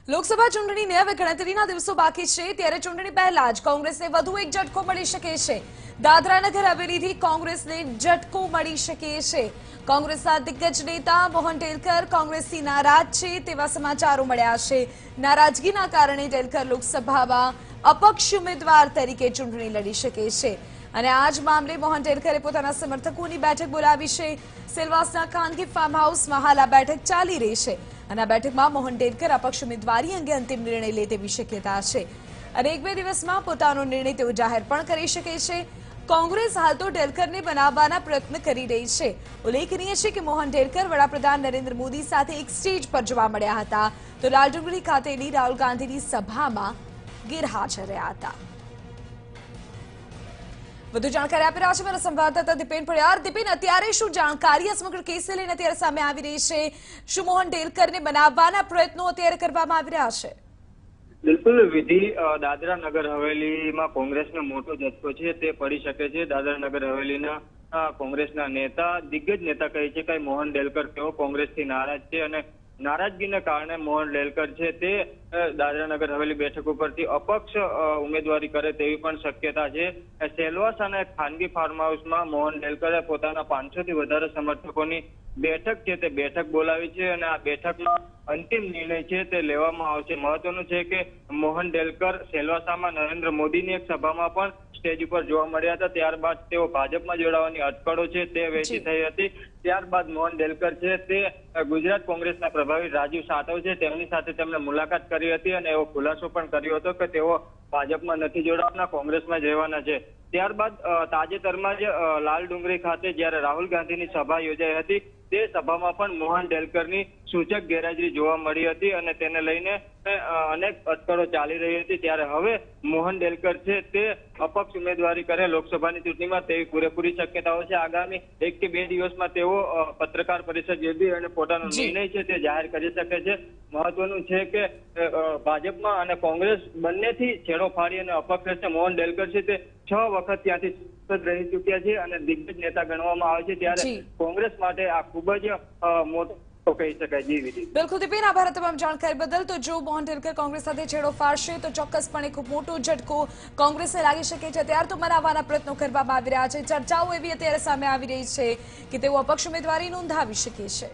લોકસભા ચૂંટણીને હવે ગણતરીના દિવસો બાકી છે ત્યારે ચૂંટણી પહેલા જ કોંગ્રેસને વધુ એક ઝટકો મળી શકે છે। દાદરા નગર હવેલીથી કોંગ્રેસને ઝટકો મળી શકે છે। કોંગ્રેસના દિગ્ગજ નેતા મોહન ડેલકર કોંગ્રેસથી નારાજ છે તેવા સમાચારો મળ્યા છે। નારાજગીના કારણે ડેલકર લોકસભામાં અપક્ષ ઉમેદવાર તરીકે ચૂંટણી લડી શકે છે અને આ જ મામલે મોહન ડેલકરે પોતાના સમર્થકોની બેઠક બોલાવી છે। સેલવાસના ખાનગી ફાર્મ હાઉસમાં હાલ આ બેઠક ચાલી રહી છે અને આ બેઠકમાં મોહન ડેલકર અપક્ષ ઉમેદવારી અંગે અંતિમ નિર્ણય લે તેવી શક્યતા છે અને એક બે દિવસમાં પોતાનો નિર્ણય તેઓ જાહેર પણ કરી શકે છે। કોંગ્રેસ હાલ તો ડેલકરને બનાવવાના પ્રયત્ન કરી રહી છે। ઉલ્લેખનીય છે કે મોહન ડેલકર વડાપ્રધાન નરેન્દ્ર મોદી સાથે એક સ્ટેજ પર જોવા મળ્યા હતા તો લાલડુંગરી ખાતેની રાહુલ ગાંધીની સભામાં ગેરહાજર રહ્યા હતા। વધુ જાણકારી આપી રહ્યા છે મારા સંવાદદાતા દીપેન પડિયાર। દીપેન, અત્યારે શું જાણકારી આ સમગ્ર કેસને લઈને અત્યારે સામે આવી રહી છે? શું મોહન ડેલકરને બનાવવાના પ્રયત્નો અત્યારે કરવામાં આવી રહ્યા છે? બિલકુલ વિધિ, દાદરા નગર હવેલીમાં કોંગ્રેસનો મોટો ઝટકો છે તે પડી શકે છે। દાદરા નગર હવેલીના કોંગ્રેસના નેતા, દિગ્ગજ નેતા કહે છે કે મોહન ડેલકર તેઓ કોંગ્રેસથી નારાજ છે અને નારાજગીને કારણે મોહન ડેલકર છે તે દાદરા નગર હવેલી બેઠક ઉપરથી અપક્ષ ઉમેદવારી કરે તેવી પણ શક્યતા છે। સેલવાસ અને ખાનગી ફાર્મ હાઉસમાં મોહન ડેલકરે પોતાના 500 થી વધારે સમર્થકોની બેઠક છે તે બેઠક બોલાવી છે અને આ બેઠકમાં અંતિમ નિર્ણય છે તે લેવામાં આવશે। મહત્વનું છે કે મોહન ડેલકર સેલવાસામાં નરેન્દ્ર મોદીની એક સભામાં પણ સ્ટેજ ઉપર જોવા મળ્યા હતા। ત્યારબાદ તેઓ ભાજપમાં જોડાવાની અટકળો છે તે વેચી થઈ હતી। ત્યારબાદ મોહન ડેલકર છે તે ગુજરાત કોંગ્રેસના પ્રભારી રાજીવ સાતવ છે તેમની સાથે તેમણે મુલાકાત કરી હતી અને એવો ખુલાસો પણ કર્યો હતો કે તેઓ ભાજપમાં નથી જોડાવાના, કોંગ્રેસમાં જ રહેવાના છે। ત્યારબાદ તાજેતરમાં જ લાલડુંગરી ખાતે જ્યારે રાહુલ ગાંધીની સભા યોજાઈ હતી તે સભામાં પણ મોહન ડેલકરની સૂચક ગેરહાજરી જોવા મળી હતી અને તેને લઈને અનેક અટકળો ચાલી રહી હતી। ત્યારે હવે મોહન ડેલકર છે તે અપક્ષ ઉમેદવારી કરે લોકસભાની ચૂંટણીમાં તેવી પૂરેપૂરી શક્યતાઓ છે। આગામી 1 કે 2 દિવસમાં તેઓ પત્રકાર પરિષદ યોજી અને પોતાનો નિર્ણય છે તે જાહેર કરી શકે છે। મહત્વનું છે કે ભાજપમાં અને કોંગ્રેસ બંનેથી છેડો ફાડી અને અપક્ષ રહેશે। મોહન ડેલકર છે તે 6 વખત ત્યાંથી રહી ચૂક્યા છે અને દિગ્ગજ નેતા ગણવામાં આવે છે ત્યારે કોંગ્રેસ માટે આ ખૂબ જ મોટો કહી શકાય। જી વિધિ, બિલકુલ દીપેન, આભાર તમામ જાણકારી બદલ। તો જો મોહન ડેલકર કોંગ્રેસ સાથે છેડો ફાડશે તો ચોક્કસપણે ખૂબ મોટો ઝટકો કોંગ્રેસને લાગી શકે છે। ત્યારે તો મનાવવાના પ્રયત્નો કરવામાં આવી રહ્યા છે। ચર્ચાઓ એવી અત્યારે સામે આવી રહી છે કે તેઓ અપક્ષ ઉમેદવારી નોંધાવી શકે છે।